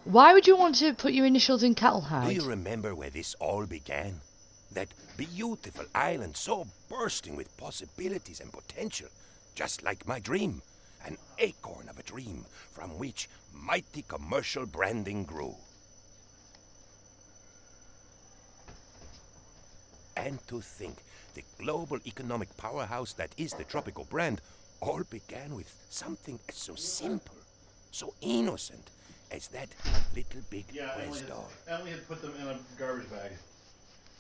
Why would you want to put your initials in cattle Do hide? you remember where this all began? That beautiful island so bursting with possibilities and potential, just like my dream. An acorn of a dream from which mighty commercial branding grew. And to think, the global economic powerhouse that is the Tropico brand all began with something so simple, so innocent, as that little big West doll. Emily had put them in a garbage bag.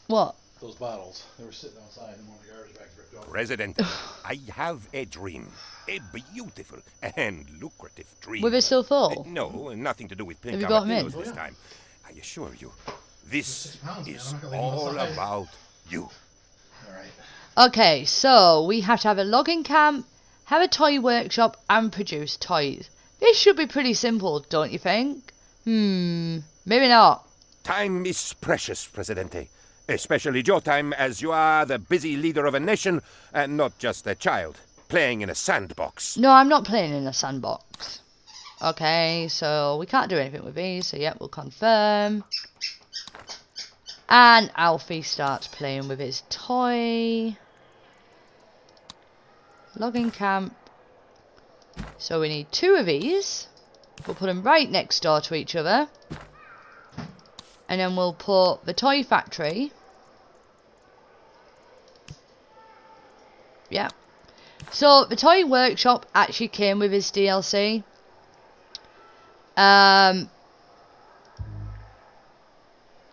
What? Those bottles. They were sitting outside and one of the garbage bags ripped off. President, I have a dream. A beautiful and lucrative dream. Were they still full? No, nothing to do with pink Have you got 'em in? armadillos this time. I assure you, this 6 pounds, man. is I'm not gonna leave 'em all outside. about you. Alright. Okay, so we have to have a logging camp, have a toy workshop, and produce toys. This should be pretty simple, don't you think? Maybe not. Time is precious, Presidente. Especially your time, as you are the busy leader of a nation and not just a child playing in a sandbox. No, I'm not playing in a sandbox. Okay, so we can't do anything with these, so yeah, we'll confirm. And Alfie starts playing with his toy. Logging camp. So we need 2 of these. We'll put them right next door to each other. And then we'll put the toy factory. Yeah. So the toy workshop actually came with his DLC.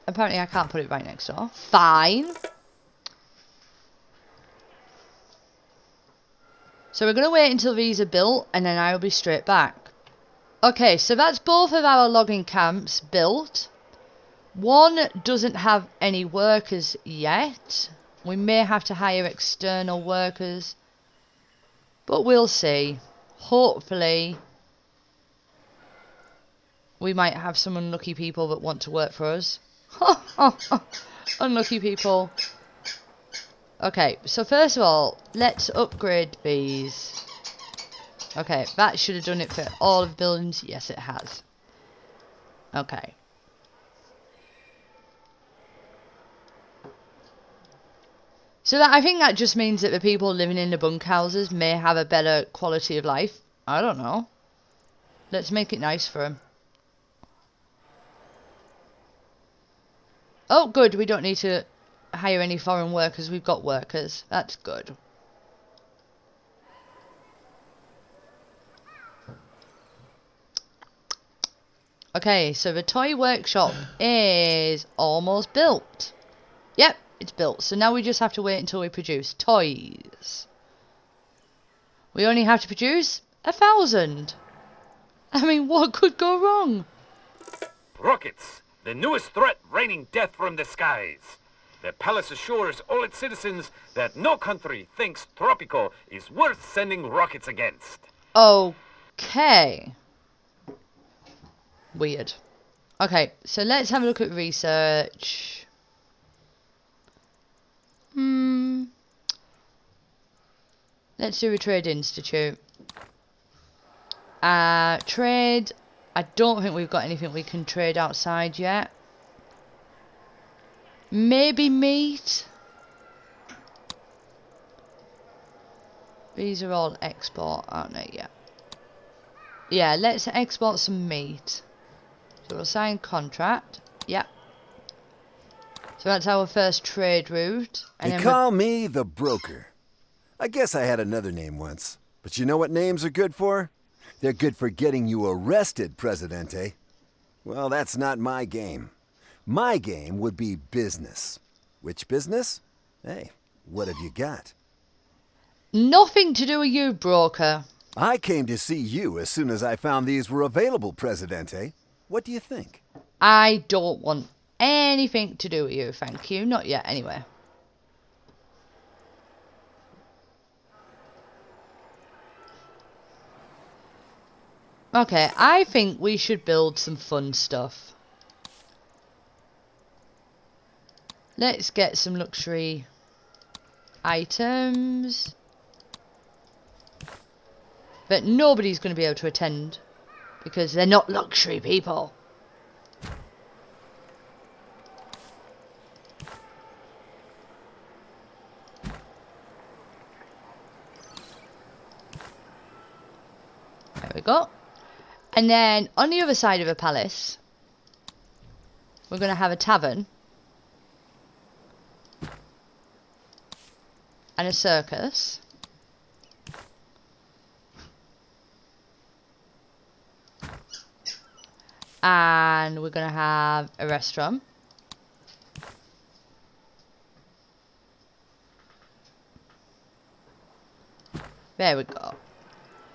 Apparently I can't put it right next door. Fine. So we're going to wait until these are built and then I'll be straight back. Okay, so that's both of our logging camps built. One doesn't have any workers yet. We may have to hire external workers. But we'll see. Hopefully we might have some unlucky people that want to work for us. Unlucky people. Okay, so first of all, let's upgrade these. Okay, that should have done it for all of the buildings. Yes, it has. Okay. So that, I think that just means that the people living in the bunkhouses may have a better quality of life. I don't know. Let's make it nice for them. Oh, good. We don't need to hire any foreign workers. We've got workers. That's good. Okay, so the toy workshop is almost built. Yep, it's built. So now we just have to wait until we produce toys. We only have to produce 1,000. I mean, what could go wrong? Rockets, the newest threat raining death from the skies. The palace assures all its citizens that no country thinks Tropico is worth sending rockets against. Okay. Weird. Okay, so let's have a look at research. Let's do a trade institute. Trade. I don't think we've got anything we can trade outside yet. Maybe meat. These are all export, aren't they? Yeah. Yeah, let's export some meat. So we'll sign contract. Yep. So that's our first trade route. And They then call me the broker. I guess I had another name once. But you know what names are good for? They're good for getting you arrested, Presidente. Well, that's not my game. My game would be business. Which business? Hey, what have you got? nothing to do with you, broker. I came to see you as soon as I found these were available, Presidente. What do you think? I don't want anything to do with you, thank you. Not yet, anyway. Okay, I think we should build some fun stuff. Let's get some luxury items. But nobody's going to be able to attend because they're not luxury people. we go. And then on the other side of the palace, we're going to have a tavern. And a circus. And we're going to have a restaurant. There we go.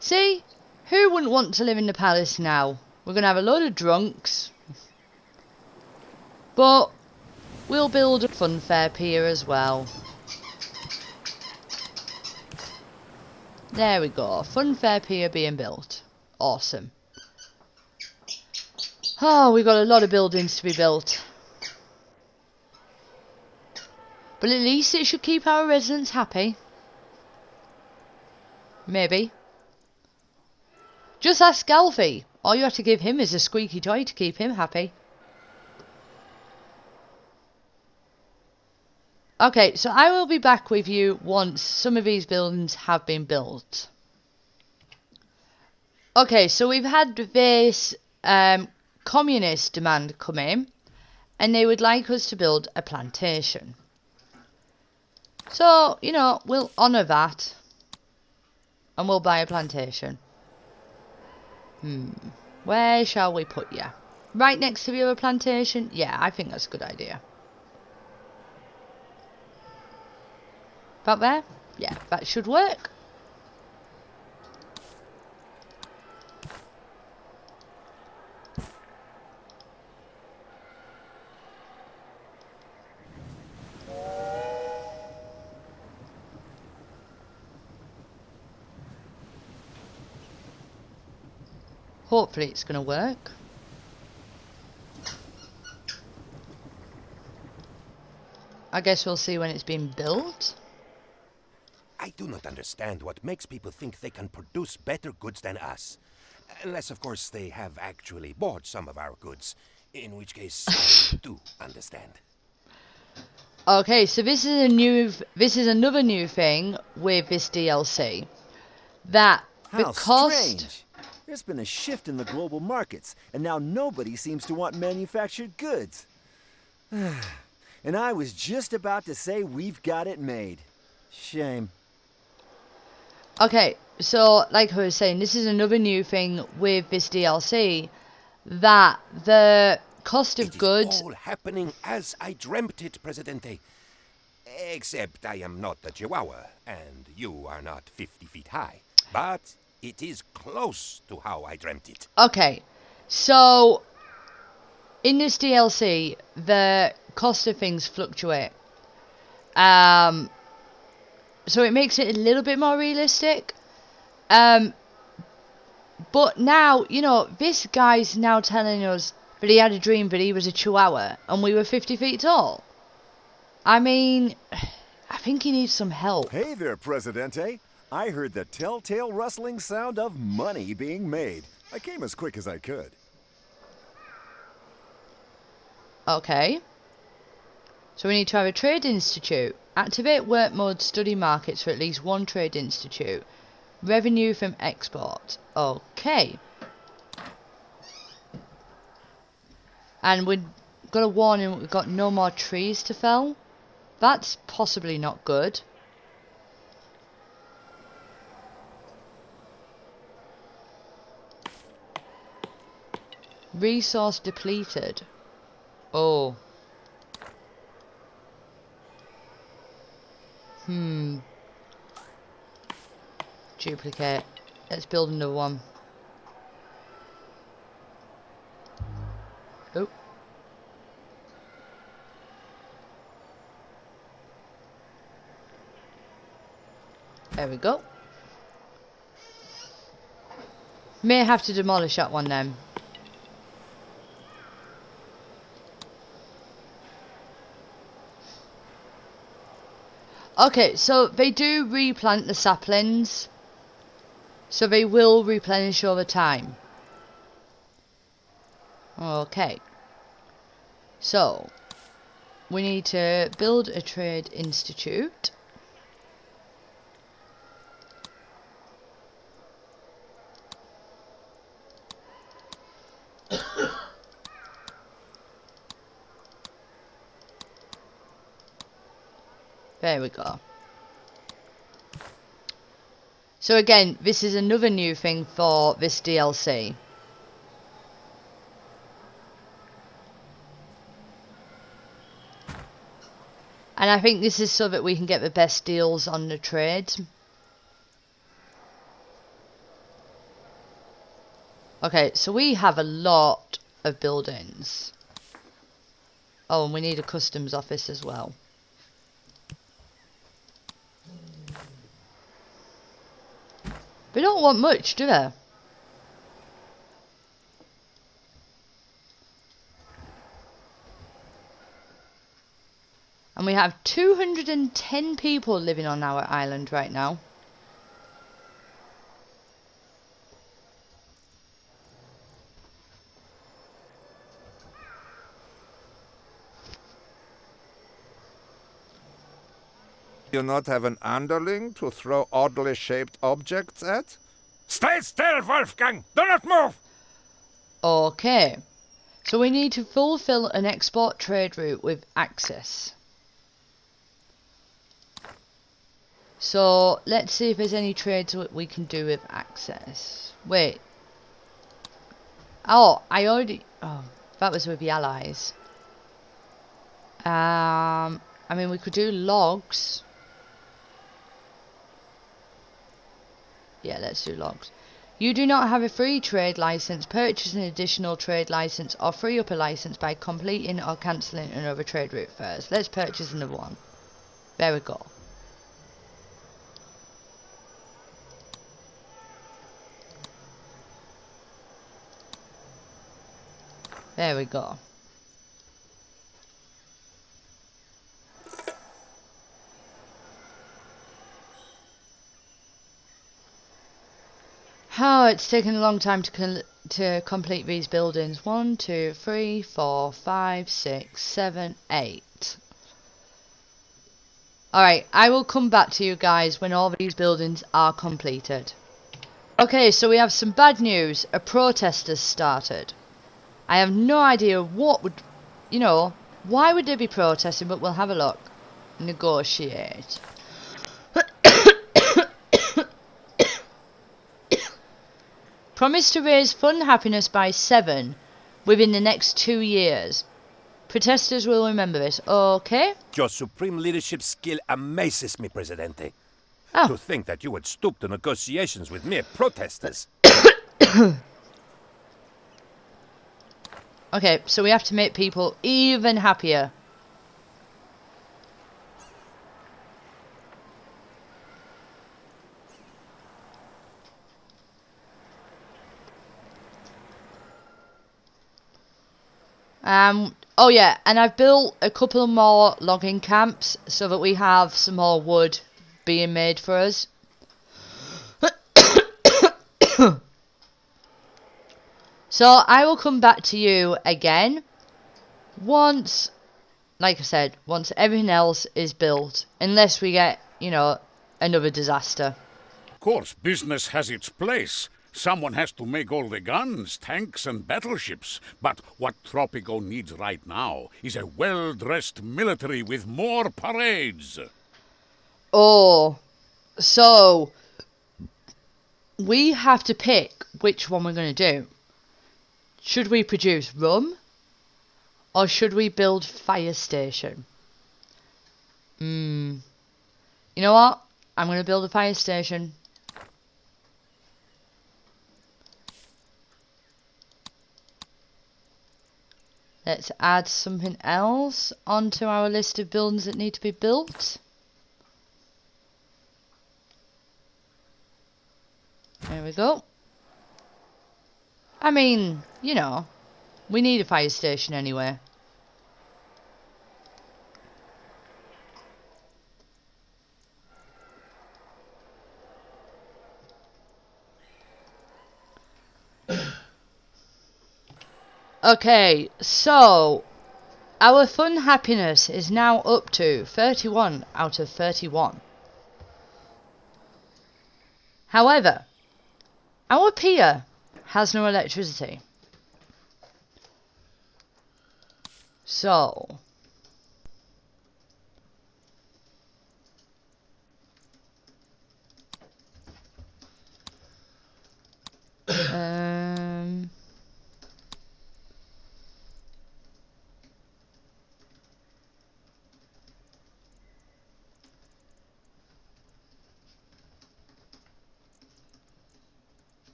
See? Who wouldn't want to live in the palace now? We're going to have a load of drunks. But we'll build a funfair pier as well. There we go. Funfair pier being built. Awesome. Oh, we've got a lot of buildings to be built. But at least it should keep our residents happy. Maybe. Just ask Alfie. All you have to give him is a squeaky toy to keep him happy. Okay, so I will be back with you once some of these buildings have been built. Okay, so we've had this communist demand come in, and they would like us to build a plantation. So, you know, we'll honour that, and we'll buy a plantation. Where shall we put you? Right next to the other plantation? Yeah, I think that's a good idea. About there? Yeah, that should work. Hopefully it's going to work. I guess we'll see when it's been built. I do not understand what makes people think they can produce better goods than us. Unless, of course, they have actually bought some of our goods. In which case, I do understand. Okay, so this is another new thing with this DLC. That the How cost... strange. There's been a shift in the global markets, and now nobody seems to want manufactured goods. And I was just about to say we've got it made. Shame. Okay, so like I was saying, this is another new thing with this DLC, that the cost of goods... It is all happening as I dreamt it, Presidente. Except I am not a chihuahua, and you are not 50 feet high. But it is close to how I dreamt it. Okay, so in this DLC, the cost of things fluctuate. So it makes it a little bit more realistic. But now, you know, this guy's now telling us that he had a dream that he was a chihuahua and we were 50 feet tall. I mean, I think he needs some help. Hey there, Presidente. I heard the telltale rustling sound of money being made. I came as quick as I could. Okay. So we need to have a trade institute. Activate work mode, study markets for at least one trade institute. Revenue from export. Okay. And we've got a warning, we've got no more trees to fell. That's possibly not good. Resource depleted. Oh. Duplicate. Let's build another one. Oh. There we go. May have to demolish that one then. Okay, so they do replant the saplings. So they will replenish over time. Okay. So, we need to build a trade institute. There we go. So again, this is another new thing for this DLC. And I think this is so that we can get the best deals on the trades. Okay, so we have a lot of buildings. Oh, and we need a customs office as well. We don't want much, do they? And we have 210 people living on our island right now. You not have an underling to throw oddly shaped objects at? Stay still, Wolfgang! Do not move! Okay. So we need to fulfill an export trade route with access. So let's see if there's any trades we can do with access. Wait. Oh, oh, that was with the allies. I mean, we could do logs. Yeah, let's do logs. You do not have a free trade license. Purchase an additional trade license or free up a license by completing or cancelling another trade route first. Let's purchase another one. There we go. There we go. Oh, it's taken a long time to complete these buildings. 1, 2, 3, 4, 5, 6, 7, 8. Alright, I will come back to you guys when all these buildings are completed. Okay, so we have some bad news. A protest has started. I have no idea what would... You know, why would they be protesting? But we'll have a look. Negotiate. Promise to raise fund happiness by 7 within the next 2 years. Protesters will remember this. Okay. Your supreme leadership skill amazes me, Presidente. Oh. To think that you would stoop to negotiations with mere protesters. Okay, so we have to make people even happier. Oh yeah, and I've built a couple more logging camps so that we have some more wood being made for us. So I will come back to you again once, like I said, once everything else is built, unless we get, you know, another disaster. Of course, business has its place. Someone has to make all the guns, tanks, and battleships. But what Tropico needs right now is a well-dressed military with more parades. Oh, so we have to pick which one we're going to do. Should we produce rum? Or should we build fire station? You know what? I'm going to build a fire station. Let's add something else onto our list of buildings that need to be built. There we go. I mean, you know, we need a fire station anyway. Okay, so our fun happiness is now up to 31 out of 31. However, our pier has no electricity. So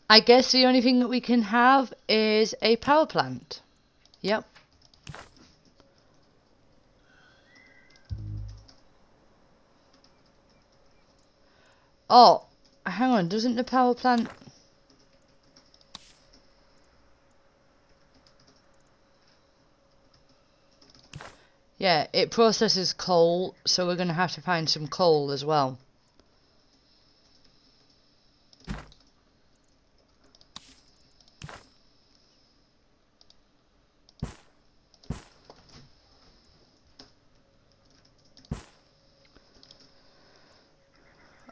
I guess the only thing that we can have is a power plant. Yep. Oh, hang on, doesn't the power plant... Yeah, it processes coal, so we're going to have to find some coal as well.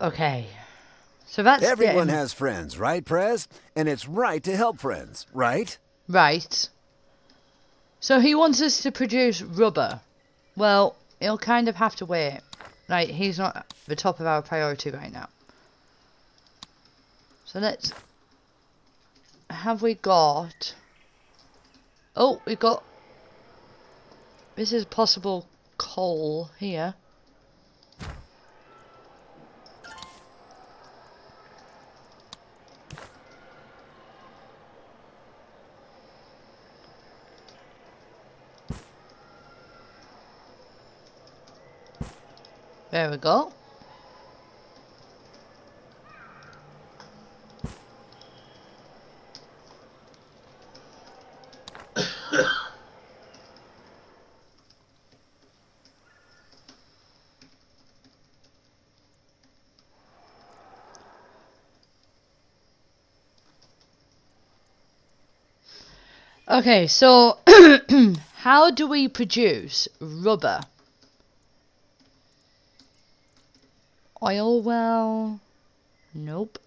Okay, so that's Everyone has friends, right, Prez? And it's right to help friends, right? Right. So he wants us to produce rubber. Well, he'll kind of have to wait. Like, he's not the top of our priority right now. So let's... Have we got... Oh, we've got... This is possible coal here. There we go. Okay, so how do we produce rubber? Oil well? Nope.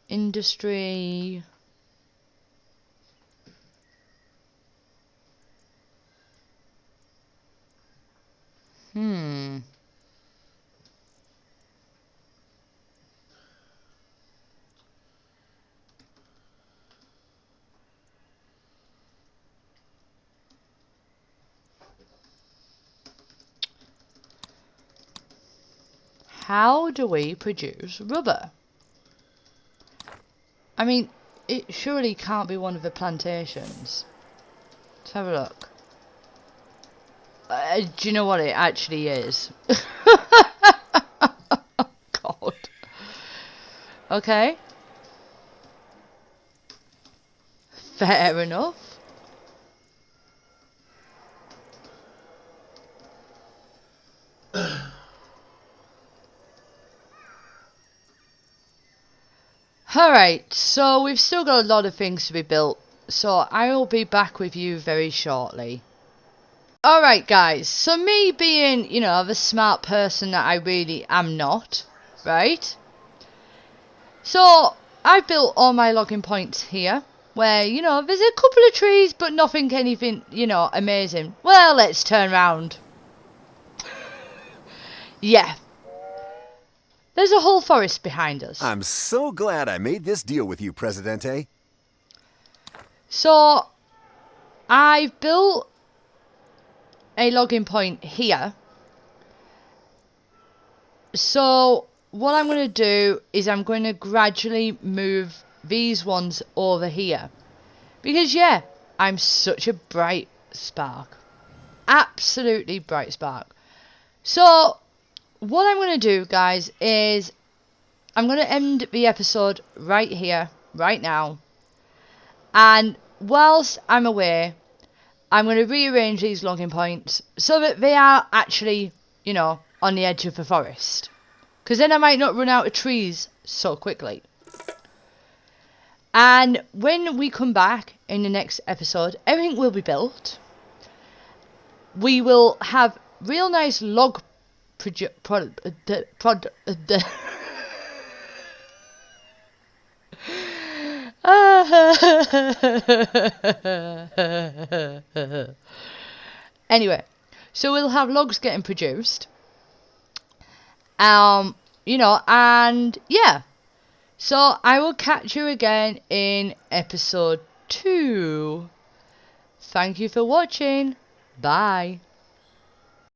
Industry. How do we produce rubber? I mean, it surely can't be one of the plantations. Let's have a look. Do you know what it actually is? God. Okay. Fair enough. Alright, so we've still got a lot of things to be built, so I will be back with you very shortly. Alright guys, so me being, you know, the smart person that I really am not, right? So, I've built all my logging points here, where, you know, there's a couple of trees, but nothing anything, you know, amazing. Well, let's turn around. Yeah. There's a whole forest behind us. I'm so glad I made this deal with you, Presidente. So, I've built a logging point here. So, what I'm going to do is I'm going to gradually move these ones over here. Because, yeah, I'm such a bright spark. Absolutely bright spark. So, what I'm going to do, guys, is I'm going to end the episode right here, right now. And whilst I'm away, I'm going to rearrange these logging points so that they are actually, you know, on the edge of the forest. Because then I might not run out of trees so quickly. And when we come back in the next episode, everything will be built. We will have real nice log Anyway, so we'll have logs getting produced. You know, and yeah. So I will catch you again in episode 2. Thank you for watching. Bye.